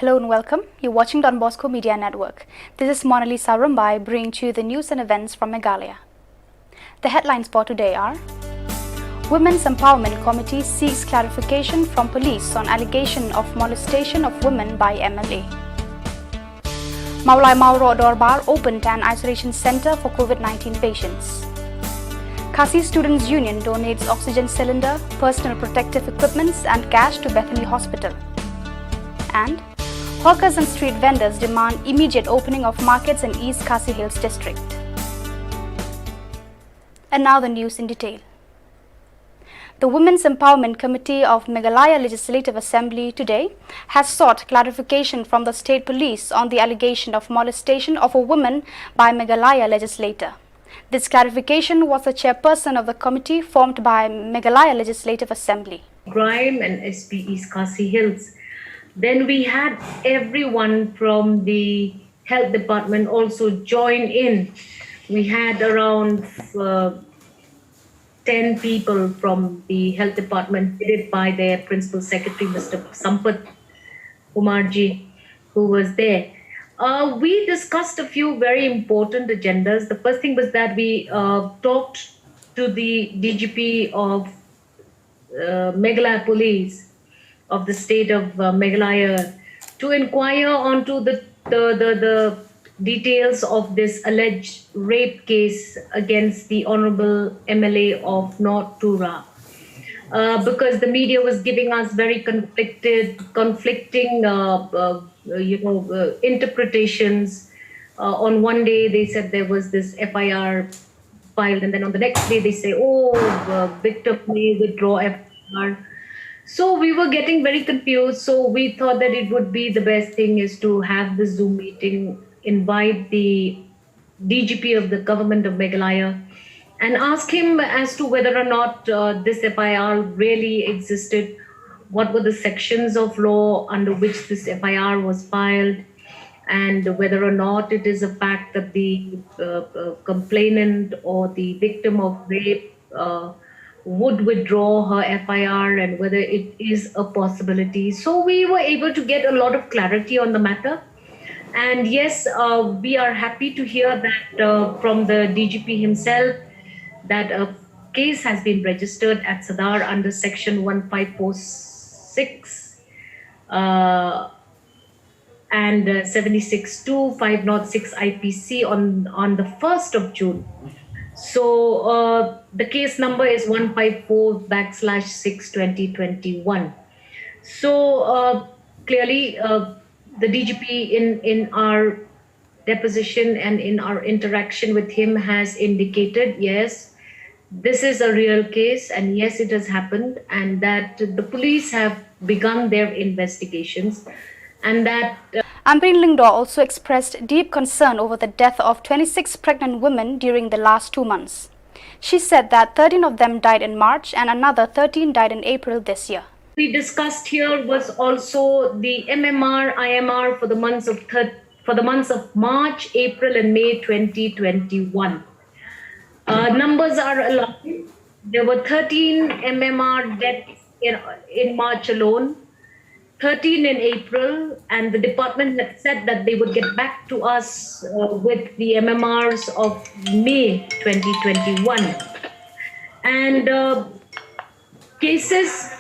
Hello and welcome. You're watching Don Bosco Media Network. This is Monalisa Rumbai bringing to you the news and events from Meghalaya. The headlines for today are: Women's Empowerment Committee seeks clarification from police on allegation of molestation of women by MLA. Maulai Mauro Dorbar opened an isolation center for COVID-19 patients. Khasi Students Union donates oxygen cylinder, personal protective equipments and cash to Bethany Hospital. And hawkers and street vendors demand immediate opening of markets in East Khasi Hills district. And now the news in detail. The Women's Empowerment Committee of Meghalaya Legislative Assembly today has sought clarification from the state police on the allegation of molestation of a woman by Meghalaya legislator. This clarification was the chairperson of the committee formed by Meghalaya Legislative Assembly. Crime and SP East Khasi Hills. Then we had everyone from the health department also join in. We had around 10 people from the health department, headed by their principal secretary, Mr. Sampath Kumarji, who was there. We discussed a few very important agendas. The first thing was that we talked to the DGP of Meghalaya Police of the state of Meghalaya to inquire onto the details of this alleged rape case against the Honorable MLA of North Tura. Because the media was giving us very conflicting interpretations. On one day they said there was this FIR filed, and then on the next day they say, victim may withdraw FIR. So we were getting very confused. So we thought that it would be the best thing is to have the Zoom meeting, invite the DGP of the government of Meghalaya and ask him as to whether or not this FIR really existed, what were the sections of law under which this FIR was filed, and whether or not it is a fact that the complainant or the victim of rape would withdraw her FIR, and whether it is a possibility. So we were able to get a lot of clarity on the matter. And yes, we are happy to hear that from the DGP himself that a case has been registered at Sadar under section 1546 and 76-506 IPC on the 1st of June. So the case number is 154/6/2021. So clearly the DGP in our deposition and in our interaction with him has indicated, yes, this is a real case and yes, it has happened, and that the police have begun their investigations, and that Ambreen Lingdo also expressed deep concern over the death of 26 pregnant women during the last 2 months. She said that 13 of them died in March and another 13 died in April this year. We discussed here was also the MMR, IMR for the months of March, April and May 2021. Numbers are alarming. There were 13 MMR deaths in March alone, 13 in April, and the department had said that they would get back to us with the MMRs of May 2021. And cases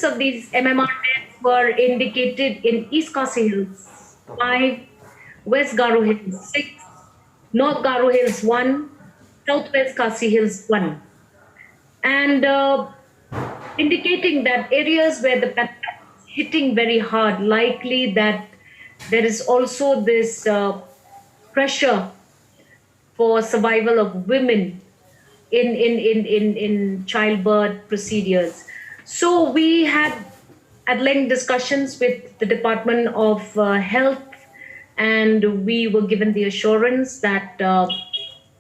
of these MMR deaths were indicated in East Khasi Hills 5, West Garo Hills 6, North Garo Hills 1, Southwest Khasi Hills 1. And indicating that areas where the pandemic is hitting very hard, likely that there is also this pressure for survival of women in childbirth procedures. So we had at length discussions with the Department of Health, and we were given the assurance that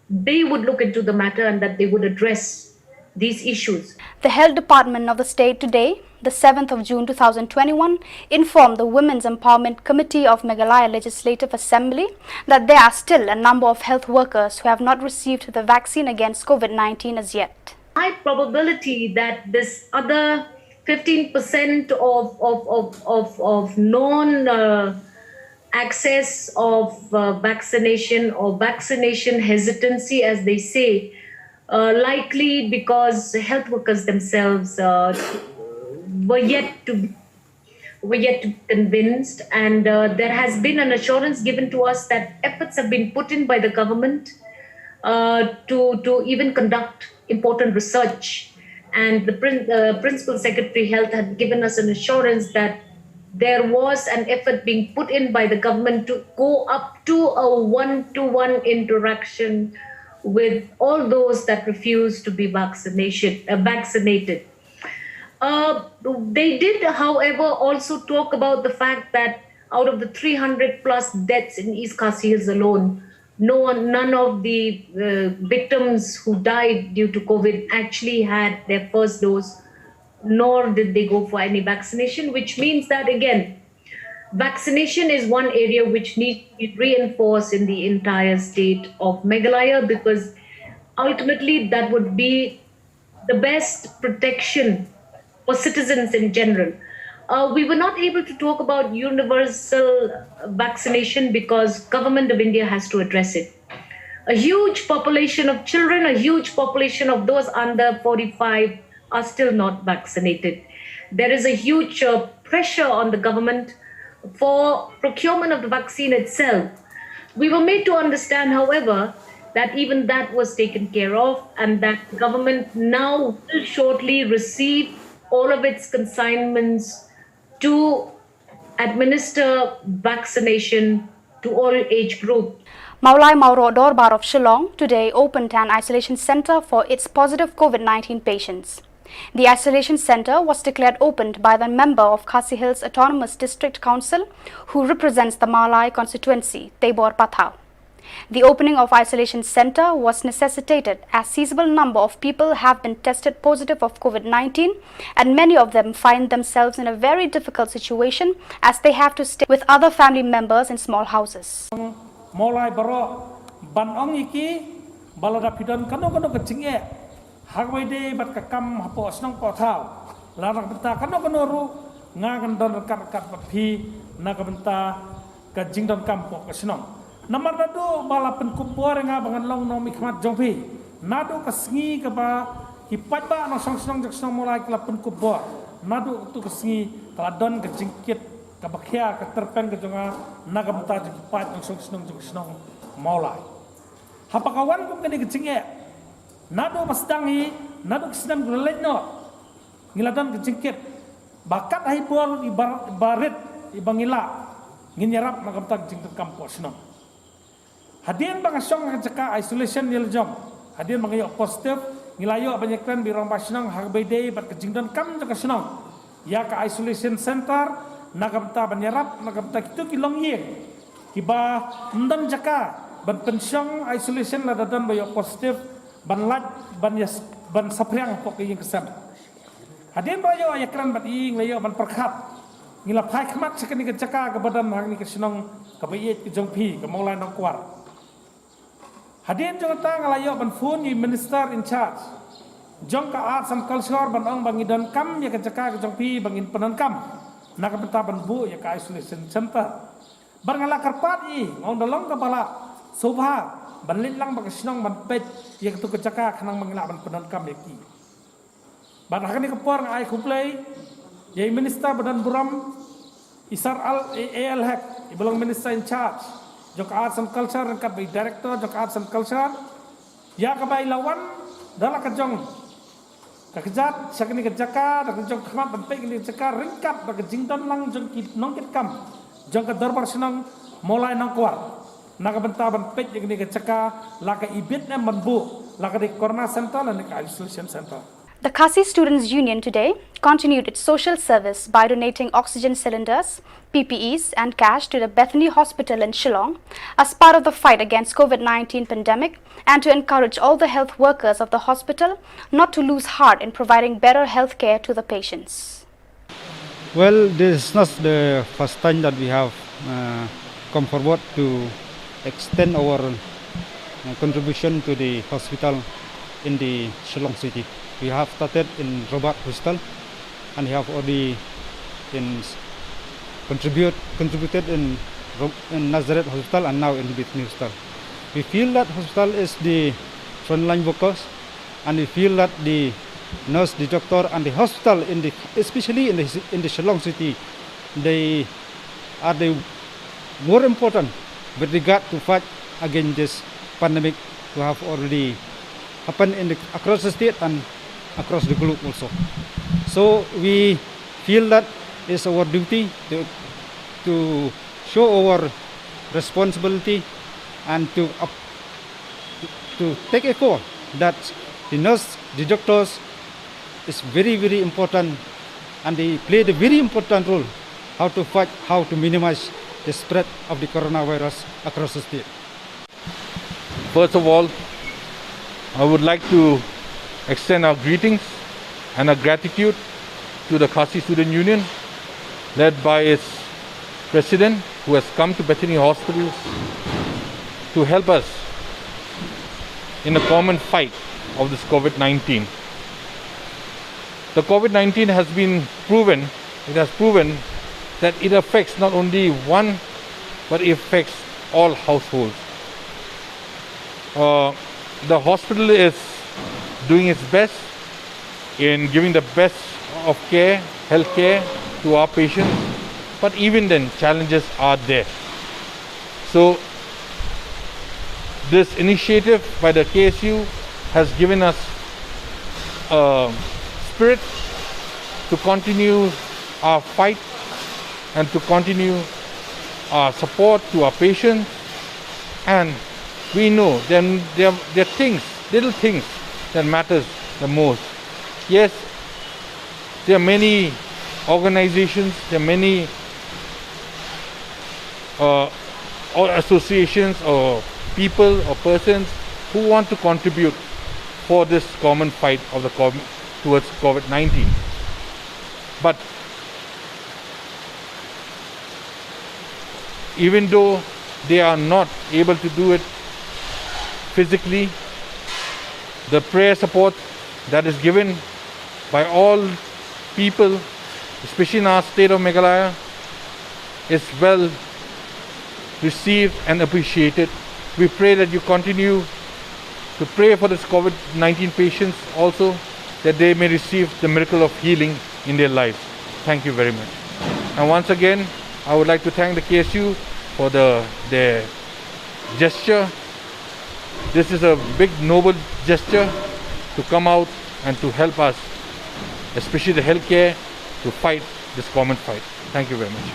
they would look into the matter and that they would address these issues. The Health Department of the state today, the 7th of June 2021, informed the Women's Empowerment Committee of Meghalaya Legislative Assembly that there are still a number of health workers who have not received the vaccine against COVID-19 as yet. High probability that this other 15% of non access of vaccination or vaccination hesitancy, as they say, likely because health workers themselves were yet to be convinced, and there has been an assurance given to us that efforts have been put in by the government to even conduct important research. And the principal secretary health had given us an assurance that there was an effort being put in by the government to go up to a one-to-one interaction with all those that refuse to be vaccinated. They did, however, also talk about the fact that out of the 300 plus deaths in East Khasi Hills alone, none of the victims who died due to COVID actually had their first dose, nor did they go for any vaccination, which means that, again, vaccination is one area which needs to be reinforced in the entire state of Meghalaya, because ultimately that would be the best protection for citizens in general. We were not able to talk about universal vaccination because Government of India has to address it. A huge population of children, a huge population of those under 45 are still not vaccinated. There is a huge pressure on the government for procurement of the vaccine itself. We were made to understand, however, that even that was taken care of, and that the government now will shortly receive all of its consignments to administer vaccination to all age groups. Maulai Mauro Dorbar of Shillong today opened an isolation center for its positive COVID-19 patients. The isolation center was declared opened by the member of Khasi Hills Autonomous District Council who represents the Malai constituency, Tebor Pathau. The opening of isolation center was necessitated as sizable number of people have been tested positive of COVID-19, and many of them find themselves in a very difficult situation as they have to stay with other family members in small houses. Mulai baro banong iki balada pidon kano kecing hagway de bat kakam hapo asnong pothau larang benta kano ru ngagan don rekat papi nakabenta kajing don kampo kasnong. Namar nado bala penkupor nga bangan long no mikmat jongpi nado kasngi kaba hipat ba no song jaksong mulai kala penkupor nado tu kasngi taladon kejingkit kabakhya katerpen kejonga nagamta jipat no song mulai hapakawan kum kene kejingye nado pasdangi nado kisnam gulet no ngiladon kejingkit bakat hai bol ibarit ibangila nginyarap nagamta kejing kampo snong. Hadian bangasong ngajaka isolation niljom. Hadian bangayok positif ngilayo banyakkan birong basnong hagbede bat kejingdon kam jaka snong. Ya ka isolation center nagamta banyarap nagamta kitu kilong ye. Kiba ndon jaka ban pensyong isolation ladadon bayok positif ban lat ban sapriang pok yang kesam. Hadian bayo ayakran bat ing layo ban perkhat. Ngila pai khmat sekani kejaka ke badan hang ni kesnong kabayet ke jongpi ke maulai nongkwar. Hadirin jongta ngalayo ban phone ni minister in charge. Jong ka arts and culture ban ong bangidon kam ya kejaka ke jongpi bangin penan kam. Nakabenta ban bu ya ka isolation center. Bar ngala karpat i ngong dolong ka bala sobha ban litlang bang snong ban pet ya tu kejaka khanang mangila ban penan kam ya ki. Ban hakani kapor ngai kuplay ya minister badan buram isar al hak ibelong minister in charge. Jok arts and culture and kabai director jok arts and culture ya kabai lawan dala kejong kakejat sakni kejaka dak jong khmat banpe ni jaka ringkat dak jingdon lang jong kit nongkit kam jong ka darbar senang mulai nongkwar naga benta banpe ni kejaka laka ibit na manbu laka di corona center and the isolation center. The Khasi Students' Union today continued its social service by donating oxygen cylinders, PPEs and cash to the Bethany Hospital in Shillong as part of the fight against COVID-19 pandemic and to encourage all the health workers of the hospital not to lose heart in providing better health care to the patients. Well, this is not the first time that we have come forward to extend our contribution to the hospital in the Shillong city. We have started in Robert Hospital and he have already contributed in Nazareth Hospital and now in Bethany Hospital. We feel that hospital is the frontline workers, and we feel that the nurse, the doctor, and the hospital, especially in the Shillong city, they are the more important with regard to fight against this pandemic who have already happened across the state and across the globe also. So we feel that it's our duty to show our responsibility and to take a call that the nurse, the doctors is very, very important, and they play the very important role how to fight, how to minimize the spread of the coronavirus across the state. First of all, I would like to extend our greetings and our gratitude to the Khasi Student Union, led by its president, who has come to Bethany Hospital to help us in a common fight of this COVID-19. The COVID-19 has proven that it affects not only one, but it affects all households. The hospital is doing its best in giving the best of care, health care to our patients, but even then challenges are there. So this initiative by the KSU has given us spirit to continue our fight and to continue our support to our patients. And we know there are things, little things that matters the most. Yes, there are many organizations, there are many or associations or people or persons who want to contribute for this common fight of towards COVID-19. But even though they are not able to do it physically, the prayer support that is given by all people, especially in our state of Meghalaya, is well received and appreciated. We pray that you continue to pray for this COVID-19 patients also, that they may receive the miracle of healing in their lives. Thank you very much. And once again, I would like to thank the KSU for their gesture. This is a big noble gesture to come out and to help us, especially the healthcare, to fight this common fight. Thank you very much.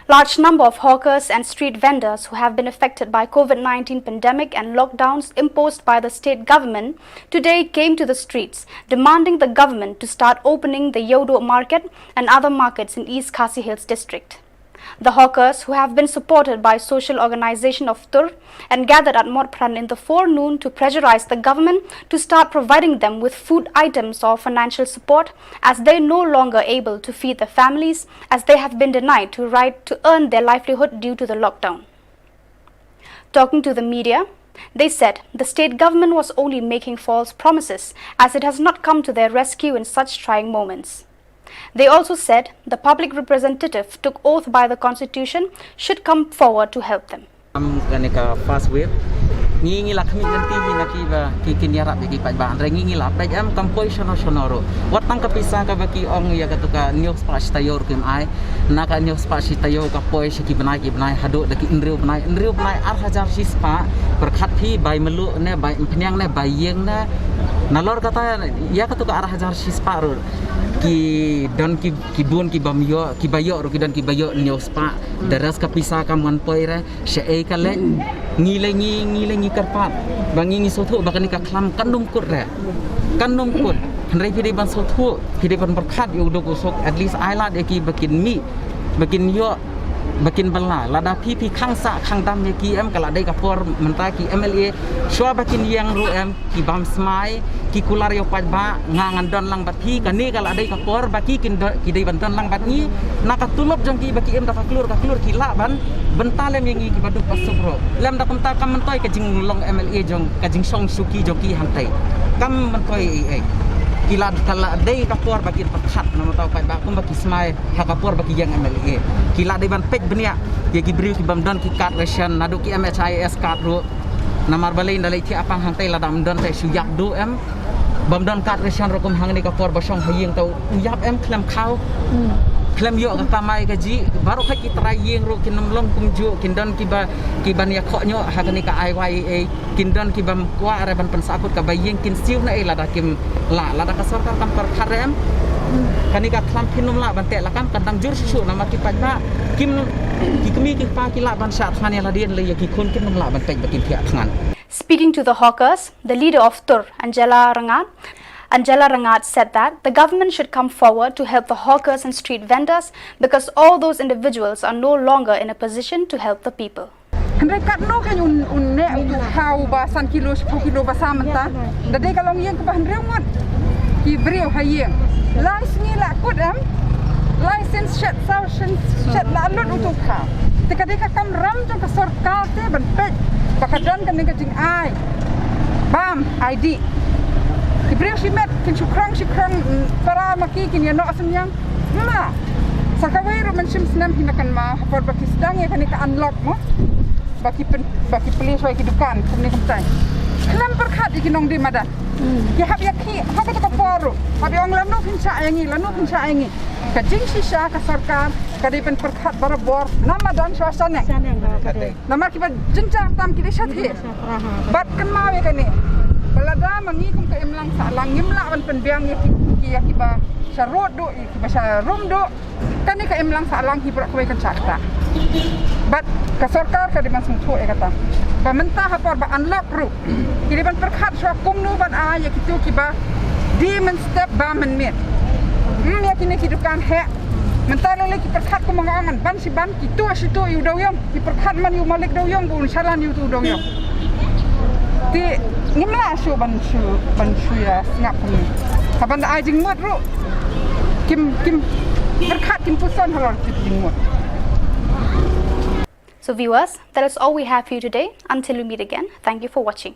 Large number of hawkers and street vendors who have been affected by COVID-19 pandemic and lockdowns imposed by the state government today came to the streets, demanding the government to start opening the Yodo market and other markets in East Khasi Hills district. The hawkers, who have been supported by social organization of Tur and gathered at Morpran in the forenoon to pressurize the government to start providing them with food items or financial support, as they are no longer able to feed their families, as they have been denied the right to earn their livelihood due to the lockdown. Talking to the media, they said the state government was only making false promises, as it has not come to their rescue in such trying moments. They also said the public representative took oath by the constitution should come forward to help them. Fast wave ngi la kami nanti hinaki ba kikin yarap bagi pajban rengi la pajam kampoi sonoro watang kapisa ka baki ong ya katuka news pas tayor kim ai naka news pas tayor ka poi ki benai hadu daki indriu benai ar hajar sispa berkhat phi bai melu ne bai phnyang ne bai yeng na nalor kata ya katuka ar hajar sispa ro ki don ki bun ki bamyo ki bayo ro ki don ki bayo news pa daras kapisa ka mon poi ra she ka le ngi karpat bangi sotu bakani ka klam kandum kur hanrai pide ban sotu pide ban berkhat yu do sok at least aila de ki bakin yo bakin bala lada pi khang sa khang dam ye ki em kala dai ka por menta ki MLA shwa bakin yang ru em ki bam smai ki kular yo paj ba ngangan don lang bat pi kani kala dai ka por baki kin ki dai ban don lang bat ni naka tulop jong ki baki em da ka klur ki la ban bentalem yang ki badu pasubro lem da kamta kam mentoi ka jing long MLA jong ka jing song suki joki hantai kam mentoi kila kala dei kapor bagi perkat nama tahu pai ba kum bagi smai ha kapor bagi yang MLA kila dei ban pej benia ye gibriu ki bamdon ki card ration nadu ki MHIS card ru namar balai dalai ti apang hang tai ladam don tai suyak do em bamdon card ration ro kum hang ni kapor basong hayeng tau uyap em klem khau klem yo ka tamai ka ji baru ka ki trai yeng ro kin nomlong kum ju kin don ki ban ya kho nyo ha ni ka IYA kin don ki bam kwa are ban pensakut ka bayeng kin siu na e lada kim la ka sarkar kam per kharem kani ka klam pinum la ban te la kam kandang jur su nama ki pa kim ki kemi ki pa ki la ban sha thani la dien le ya ki khon kin nom la ban pej ba kin thia than. Speaking to the hawkers, the leader of Tur, Angela Rangat said that the government should come forward to help the hawkers and street vendors because all those individuals are no longer in a position to help the people. Handai kat no kan un ne untuk hau ba san kilo 10 kilo ba samanta dadai kalong yang ke bahan remat ki brio hayeng license ni la kut license shat la lut untuk kau tika kam ram jong ka sarkar te ban pej bakadan kan dengan jing ai bam ID Ibrahim Shimet kin syukrang para maki kin ya no asmyang ma sakawai ro men sim senam hinakan ma hafar baki sedang ya kan ka unlock mo baki polis baki dukan kumni kumtai kelam perkhat ikinong di mada ya hab yaki hab to kaporo hab yang lanu pinsa yangi ka jing sisa ka sarkar ka di pen perkhat barabor nama dan suasana nama kiba jenjang tam ki sathe bat kan ma we kan ni balada mangi kum ka imlang salang ngimla ban penbiang ya kiba sarot do kiba sarum do kan ni ka imlang salang hibra ko kan sakta bat ka sarkar ka di man sung tho e kata pemerintah hapor ba unlock ru kiri ban perkhat so kum nu ban a ya kitu kiba di men step ba men met ya kini hidupan he mentala lagi perkhat ko mga angan ban si ban kitu asitu yu daw yong ki perkhat man yu malik daw yong bun salan yu tu daw yong ti ngimla su ban su ya ngap ni kaban ai jing mot ru kim perkhat kim puson halor jing mot. So viewers, that is all we have for you today. Until we meet again, thank you for watching.